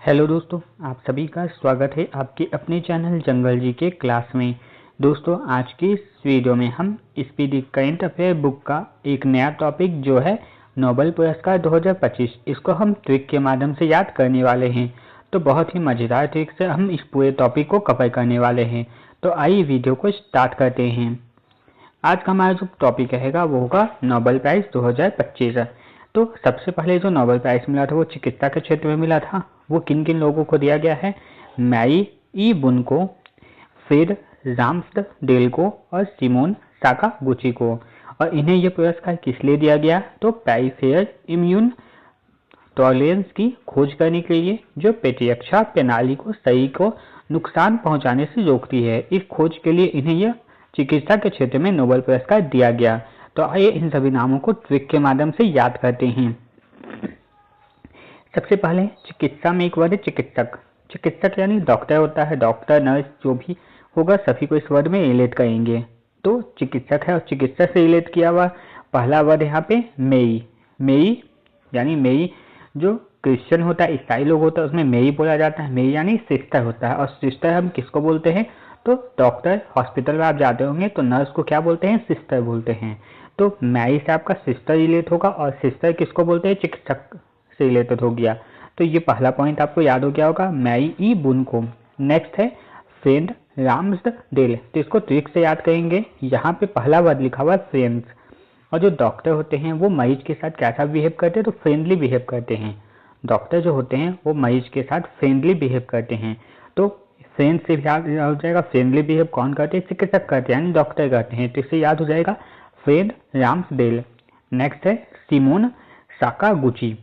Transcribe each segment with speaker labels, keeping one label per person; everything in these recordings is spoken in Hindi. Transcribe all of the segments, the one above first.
Speaker 1: हेलो दोस्तों, आप सभी का स्वागत है आपके अपने चैनल जंगल जी के क्लास में। दोस्तों, आज की इस वीडियो में हम स्पीडी करंट अफेयर बुक का एक नया टॉपिक जो है नोबेल पुरस्कार 2025, इसको हम ट्रिक के माध्यम से याद करने वाले हैं। तो बहुत ही मज़ेदार ट्रिक से हम इस पूरे टॉपिक को कवर करने वाले हैं। तो आइए वीडियो को स्टार्ट करते हैं। आज का हमारा जो टॉपिक रहेगा वो होगा नोबेल प्राइज़ 2025। तो सबसे पहले जो नोबेल प्राइज़ मिला था वो चिकित्सा के क्षेत्र में मिला था। वो किन किन लोगों को दिया गया है? मैरी ई बुन को, फ्रेड राम्सडेल को और सिमोन साकागुची को। और इन्हें यह पुरस्कार किस लिए दिया गया? तो पेरिफेरल इम्यून टॉलरेंस की खोज करने के लिए, जो प्रतिरक्षा प्रणाली को शरीर को नुकसान पहुंचाने से रोकती है। इस खोज के लिए इन्हें यह चिकित्सा के क्षेत्र में नोबेल पुरस्कार दिया गया। तो आइए इन सभी नामों को ट्रिक के माध्यम से याद करते हैं। सबसे पहले चिकित्सा में एक वर्ड है चिकित्सक। चिकित्सक यानी डॉक्टर होता है, डॉक्टर नर्स जो भी होगा सभी को इस वर्ड में रिलेट करेंगे। तो चिकित्सक है और चिकित्सा से रिलेट किया हुआ पहला वर्ड यहाँ पे मेरी। मेरी यानी मेरी जो क्रिश्चियन होता है, ईसाई लोग होता है, उसमें मेरी बोला जाता है। मेरी यानी सिस्टर होता है। और सिस्टर हम किसको बोलते हैं? तो डॉक्टर हॉस्पिटल में आप जाते होंगे तो नर्स को क्या बोलते हैं? सिस्टर बोलते हैं। तो मैरी से आपका सिस्टर रिलेट होगा और सिस्टर किसको बोलते हैं? चिकित्सक से रिलेटेड हो गया। तो ये पहला पॉइंट आपको याद हो गया होगा, मैरी ई बुन को। नेक्स्ट है फ्रेड राम्सडेल। तो इसको ट्रिक से याद करेंगे। यहाँ पे पहला वर्ड लिखा हुआ है फ्रेंड्स। और जो डॉक्टर होते हैं वो मरीज के साथ कैसा बिहेव करते हैं? तो फ्रेंडली बिहेव करते हैं। डॉक्टर जो होते हैं वो मरीज के साथ फ्रेंडली बिहेव करते हैं। तो फ्रेंड से याद हो जाएगा फ्रेंडली बिहेव कौन करते हैं? चिकित्सक करते हैं यानी डॉक्टर करते हैं। तो इससे याद हो जाएगा फ्रेड राम्सडेल। नेक्स्ट है सिमोन साकागुची।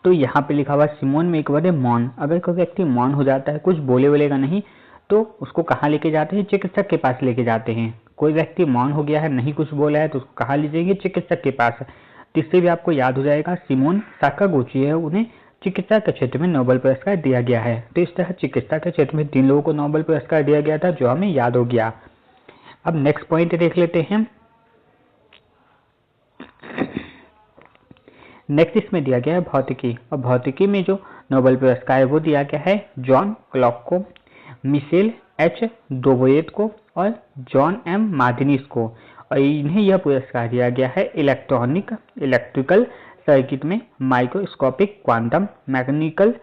Speaker 1: तो यहाँ पे लिखा हुआ सिमोन में एक वर्ड है मौन। अगर कोई व्यक्ति मौन हो जाता है, कुछ बोलेगा नहीं, तो उसको कहाँ लेके जाते हैं? चिकित्सक के पास लेके जाते हैं। कोई व्यक्ति मौन हो गया है, नहीं कुछ बोला है, तो उसको कहाँ ले जाएंगे? चिकित्सक के पास। इससे भी आपको याद हो जाएगा सिमोन साकागुची है, उन्हें चिकित्सा के क्षेत्र में नोबेल पुरस्कार दिया गया है। तो इस तरह चिकित्सा के क्षेत्र में 3 लोगों को नोबेल पुरस्कार दिया गया था, जो हमें याद हो गया। अब नेक्स्ट पॉइंट देख लेते हैं। नेक्स्ट इसमें दिया गया है भौतिकी। और भौतिकी में जो नोबेल पुरस्कार है वो दिया गया है जॉन क्लॉक को, मिशेल एच डोवेट को और जॉन एम मार्टिनिस को। और इन्हें यह पुरस्कार दिया गया है इलेक्ट्रिकल सर्किट में माइक्रोस्कोपिक क्वांटम मैकेनिकल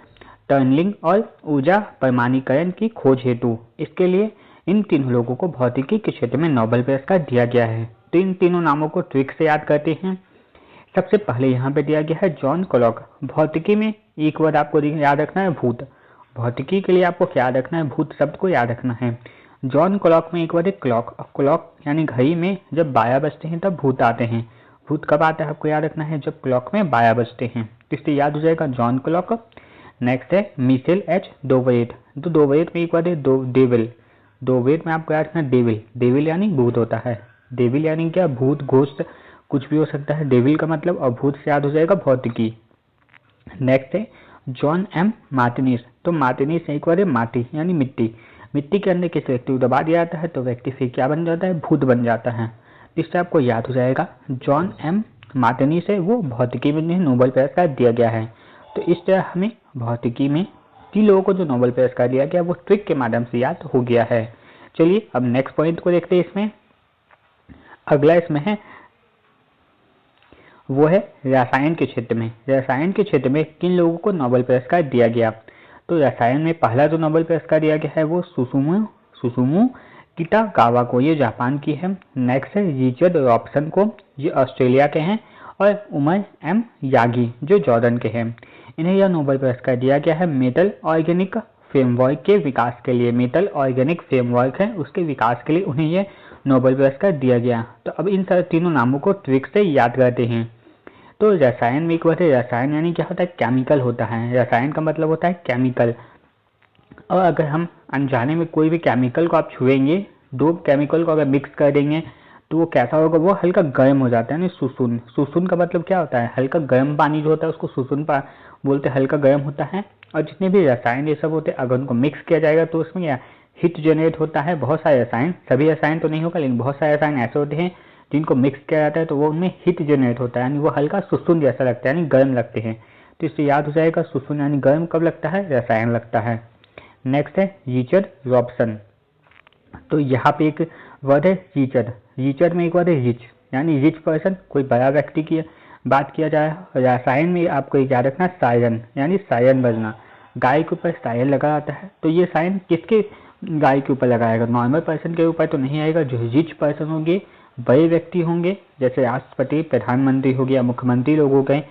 Speaker 1: टनलिंग और ऊर्जा परमाणुकरण की खोज हेतु। इसके लिए इन 3 लोगों को भौतिकी के क्षेत्र में नोबेल पुरस्कार दिया गया है। तो इन तीनों नामों को ट्रिक से याद करते हैं। सबसे पहले यहाँ पे दिया गया है जॉन क्लॉक। भौतिकी में एक वर्ड आपको याद रखना है भूत। भौतिकी के लिए आपको क्या याद रखना है? भूत शब्द को याद रखना है। जॉन क्लॉक में एक वर्ड है क्लॉक। क्लॉक यानी घड़ी में जब 12 बजते हैं तब भूत आते हैं। भूत कब आता है आपको याद रखना है? जब क्लॉक में 12 बजते हैं। इससे याद हो जाएगा जॉन क्लॉक। नेक्स्ट है मिशेल एच डोवेट। तो डोवेट में एक वर्ड है डेविल। डोवेट में आपको याद रखना है डेविल। डेविल यानी भूत होता है। डेविल यानी क्या? भूत, घोस्ट, कुछ भी हो सकता है। डेविल का मतलब अभूत से याद हो जाएगा भौतिकी। नेक्स्ट है जॉन एम मार्टिनिस। तो मार्टिनिस एक वर्ड है माटी यानी मिट्टी। मिट्टी के अंदर किसी व्यक्ति को दबा दिया जाता है तो व्यक्ति फिर क्या बन जाता है? भूत बन जाता है। इससे आपको याद हो जाएगा जॉन एम मार्टिनिस है, वो भौतिकी में नोबेल पुरस्कार दिया गया है। तो इस तरह हमें भौतिकी में 3 लोगों को जो नोबेल पुरस्कार दिया गया वो ट्रिक के माध्यम से याद हो गया है। चलिए अब नेक्स्ट पॉइंट को देखते हैं। इसमें अगला इसमें है वो है रसायन के क्षेत्र में। रसायन के क्षेत्र में किन लोगों को नोबेल पुरस्कार दिया गया? तो रसायन में पहला जो नोबेल पुरस्कार दिया गया है वो सुसुमु किटागावा को, ये जापान की है। नेक्स्ट है रिचर्ड रॉबसन को, ये ऑस्ट्रेलिया के हैं। और उमर एम यागी जो जॉर्डन के हैं। इन्हें यह नोबेल पुरस्कार दिया गया है मेटल ऑर्गेनिक फ्रेमवर्क के विकास के लिए। मेटल ऑर्गेनिक फ्रेमवर्क है उसके विकास के लिए उन्हें यह नोबेल पुरस्कार दिया गया। तो अब इन तीनों नामों को ट्रिक से याद करते हैं। तो रसायन में एक वर्ड है रसायन यानी क्या होता है? केमिकल होता है। रसायन का मतलब होता है केमिकल। और अगर हम अनजाने में कोई भी केमिकल को आप छुएंगे, 2 केमिकल को अगर मिक्स कर देंगे तो वो कैसा होगा? वो हल्का गर्म हो जाता है यानी सुसुन। सुसुन का मतलब क्या होता है? हल्का गर्म पानी जो होता है उसको सुसुन बोलते हैं, हल्का गर्म होता है। और जितने भी रसायन ये सब होते हैं अगर उनको मिक्स किया जाएगा तो उसमें क्या हिट जनरेट होता है। बहुत सारे रसायन, सभी रसायन तो नहीं होगा लेकिन बहुत सारे रसायन ऐसे होते हैं जिनको मिक्स किया जाता है तो वो उनमें हीट जनरेट होता है यानी वो हल्का सुसुन जैसा लगता है यानी गर्म लगते हैं। तो इससे याद हो जाएगा सुसुन यानी गर्म कब लगता है, रसायन लगता है। नेक्स्ट है रिचर्ड रॉबसन। तो यहाँ पे एक वर्ड है रिचर्ड, रिचर्ड में एक वर्ड है रिच यानी रिच पर्सन, कोई बड़ा व्यक्ति की बात किया जाए। रसायन में आपको याद रखना सायरन यानी सायरन बनना, गाय के ऊपर सायरन लगा आता है। तो ये सायरन किसके गाय के ऊपर लगाएगा, नॉर्मल पर्सन के ऊपर तो नहीं आएगा। जो रिच पर्सन होंगे, बड़े व्यक्ति होंगे, जैसे राष्ट्रपति, प्रधानमंत्री हो गया, मुख्यमंत्री लोग हो गए,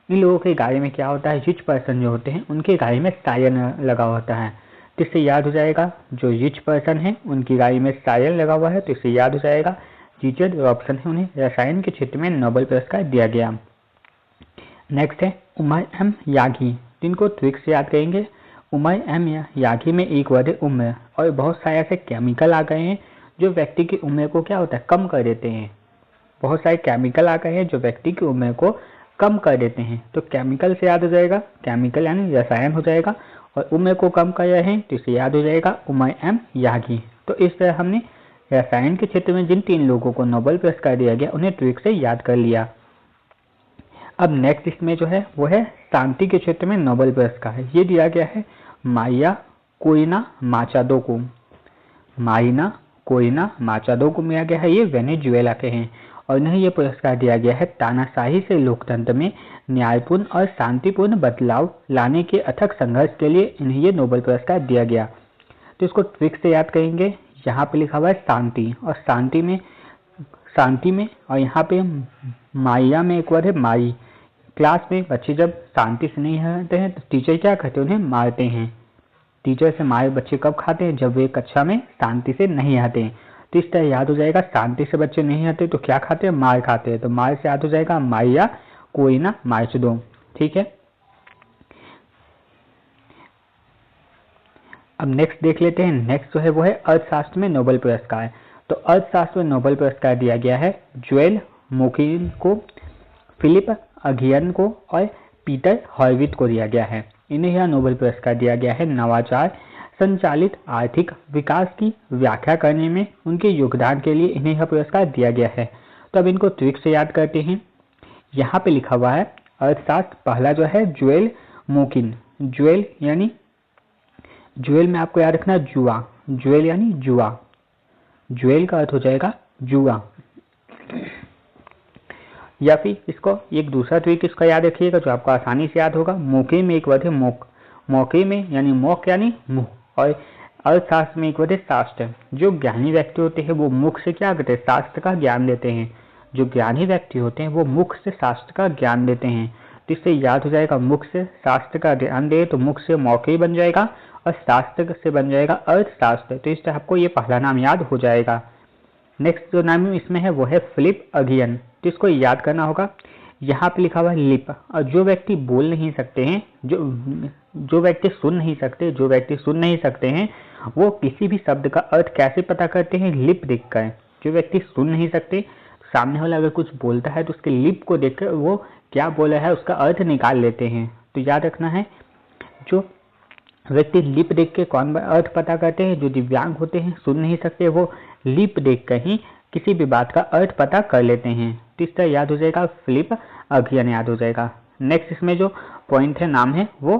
Speaker 1: इन लोगों के गाय में क्या होता है, रिच पर्सन जो होते हैं उनके गाय में सायरन लगा होता है। तो इससे याद हो जाएगा जो रिच पर्सन है उनकी गाय में सायरन लगा हुआ है, तो इससे याद हो जाएगा रिचर्ड रॉबसन है, उन्हें रसायन के क्षेत्र में नोबेल पुरस्कार दिया गया। नेक्स्ट है उमर एम यागी, जिनको ट्रिक से याद करेंगे। उमर एम यागी में एक वर्ड है उम्र, और बहुत सारे ऐसे केमिकल आ गए हैं जो व्यक्ति की उम्र को क्या होता है, कम कर देते हैं। बहुत सारे केमिकल आ गए हैं जो व्यक्ति की उम्र को कम कर देते हैं। तो केमिकल से याद हो जाएगा, केमिकल यानी रसायन हो जाएगा, और उम्र को कम कर रहे हैं तो इसे याद हो जाएगा उमर एम यागी। तो इस तरह हमने रसायन के क्षेत्र में जिन 3 लोगों को नोबेल पुरस्कार दिया गया उन्हें ट्रिक से याद कर लिया। अब नेक्स्ट इसमें जो है वो है शांति के क्षेत्र में नोबेल पुरस्कार। ये दिया गया है मारिया कोरिना माचादो को। मारिना कोरिना माचादो को दिया गया है, ये वेनेजुएला के हैं, और इन्हें ये पुरस्कार दिया गया है तानाशाही से लोकतंत्र में न्यायपूर्ण और शांतिपूर्ण बदलाव लाने के अथक संघर्ष के लिए इन्हें ये नोबेल पुरस्कार दिया गया। तो इसको ट्रिक से याद करेंगे। यहाँ पे लिखा हुआ है शांति, और शांति में और यहाँ पे मारिया में एक वर्ड है मारी। क्लास में बच्चे जब शांति से नहीं रहते हैं तो टीचर क्या करते हैं, उन्हें मारते हैं। टीचर से मारे बच्चे कब खाते हैं, जब वे कक्षा में शांति से नहीं आते हैं। तो इस तरह याद हो जाएगा शांति से बच्चे नहीं आते तो क्या खाते हैं, मार खाते हैं। तो मार से याद हो जाएगा मारिया कोरिना माचादो। ठीक है, अब नेक्स्ट देख लेते हैं। नेक्स्ट जो है वो है अर्थशास्त्र में नोबेल पुरस्कार। तो अर्थशास्त्र में नोबेल पुरस्कार दिया गया है जोएल मोकिन को, फिलिप अगियन को और पीटर हॉर्विथ को दिया गया है। इन्हें यह नोबेल पुरस्कार दिया गया है नवाचार संचालित आर्थिक विकास की व्याख्या करने में उनके योगदान के लिए इन्हें यह पुरस्कार दिया गया है। तो अब इनको ट्रिक से याद करते हैं। यहाँ पे लिखा हुआ है अर्थशास्त्र, पहला जो है जोएल मोकिन। जोएल यानी जोएल में आपको याद रखना जुआ, जोएल यानी जुआ, जोएल का अर्थ हो जाएगा जुआ। या फिर इसको एक दूसरा ट्रिक इसका याद रखिएगा जो आपको आसानी से याद होगा। मौके में एक वर्ड है मोक, मौके में यानी मौक यानी मुख, और अर्थशास्त्र में एक वर्ड है शास्त्र। जो ज्ञानी व्यक्ति होते हैं वो मुख से क्या करते हैं, शास्त्र का ज्ञान देते हैं। जो ज्ञानी व्यक्ति होते हैं वो मुख से शास्त्र का ज्ञान देते हैं। तो इससे याद हो जाएगा मुख से शास्त्र का ज्ञान दे, तो मुख से मौके बन जाएगा और शास्त्र से बन जाएगा अर्थशास्त्र। तो इससे आपको ये पहला नाम याद हो जाएगा। नेक्स्ट जो नाम इसमें है वो है फिलिप अगियन। तो इसको याद करना होगा। यहाँ पे लिखा हुआ है लिप, और जो व्यक्ति बोल नहीं सकते हैं, जो व्यक्ति सुन नहीं सकते हैं वो किसी भी शब्द का अर्थ कैसे पता करते हैं, लिप देखकर। जो व्यक्ति सुन नहीं सकते, सामने वाला अगर कुछ बोलता है तो उसके लिप को देखकर वो क्या बोला है उसका अर्थ निकाल लेते हैं। तो याद रखना है, जो व्यक्ति लिप देख के कौन अर्थ पता करते हैं, जो दिव्यांग होते हैं, सुन नहीं सकते, वो लिप देख कर ही किसी भी बात का अर्थ पता कर लेते हैं। तो इस तरह याद हो जाएगा, फिलिप अगियन याद हो जाएगा। नेक्स्ट इसमें जो पॉइंट है, नाम है, वो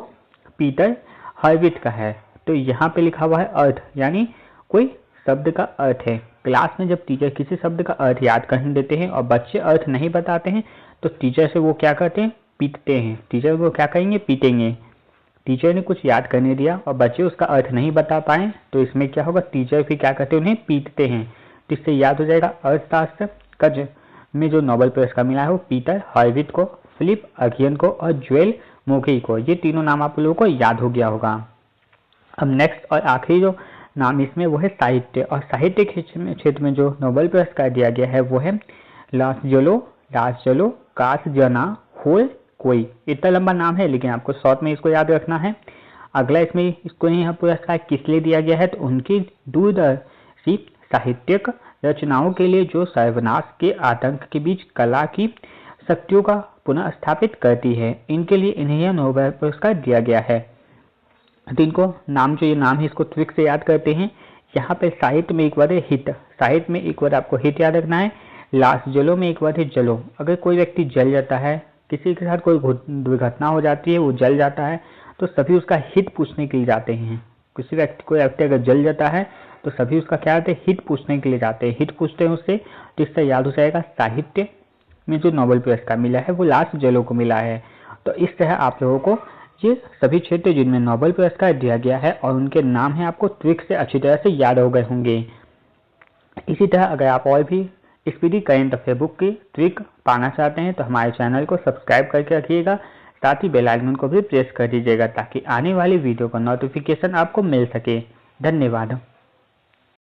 Speaker 1: पीटर हॉर्विथ का है। तो यहाँ पे लिखा हुआ है अर्थ, यानी कोई शब्द का अर्थ है। क्लास में जब टीचर किसी शब्द का अर्थ याद करने देते हैं और बच्चे अर्थ नहीं बताते हैं तो टीचर से वो क्या करते हैं, पीटते हैं। टीचर को क्या करेंगे, पीटेंगे। टीचर ने कुछ याद करने दिया और बच्चे उसका अर्थ नहीं बता पाए तो इसमें क्या होगा, टीचर फिर क्या करते हैं, उन्हें पीटते हैं। तो इससे याद हो जाएगा अर्थशास्त्र का में जो नोबेल पुरस्कार मिला है वो पीटर हॉर्विथ को, फिलिप अगियन को और जोएल मोकी को। ये तीनों नाम आप लोगों को याद हो गया होगा। अब नेक्स्ट और आखिरी जो नाम इसमें वो है साहित्य, और साहित्य के क्षेत्र में जो नोबेल पुरस्कार दिया गया है वो है लासजलो कासजना होल कोई। इतना लंबा नाम है लेकिन आपको शॉर्ट में इसको याद रखना है। अगला इसमें इसको यह पुरस्कार किस लिए दिया गया है, तो उनकी दूरदर्शी साहित्यिक रचनाओं के लिए जो सर्वनाश के आतंक के बीच कला की शक्तियों का पुनः स्थापित करती है, इनके लिए इन्हें यह नोबेल पुरस्कार दिया गया है। तो इनको नाम जो ये नाम है इसको ट्रिक से याद करते हैं। यहाँ पे साहित्य में एक वर्ड है हित, साहित्य में एक वर्ड आपको हित याद रखना है। लास्ट जलो में एक वर्ड है जलो, अगर कोई व्यक्ति जल जाता है किसी के साथ कोई दुर्घटना हो जाती है, वो जल जाता है, तो सभी उसका हित पूछने के लिए जाते हैं। कोई व्यक्ति अगर जल जाता है तो सभी उसका क्या करते हैं, हित पूछने के लिए जाते हैं। हित पूछते हैं उससे, तो इससे याद हो जाएगा साहित्य में जो नोबेल पुरस्कार मिला है वो लास्ट जलो को मिला है। तो इस तरह आप लोगों को ये सभी क्षेत्र जिनमें नोबेल पुरस्कार दिया गया है और उनके नाम है आपको ट्रिक से अच्छी तरह से याद हो गए होंगे। इसी तरह अगर आप और भी स्पीडी करंट अफेयर बुक की ट्रिक पाना चाहते हैं तो हमारे चैनल को सब्सक्राइब करके रखिएगा, साथ ही बेल आइकन को भी प्रेस कर दीजिएगा ताकि आने वाली वीडियो का नोटिफिकेशन आपको मिल सके। धन्यवाद।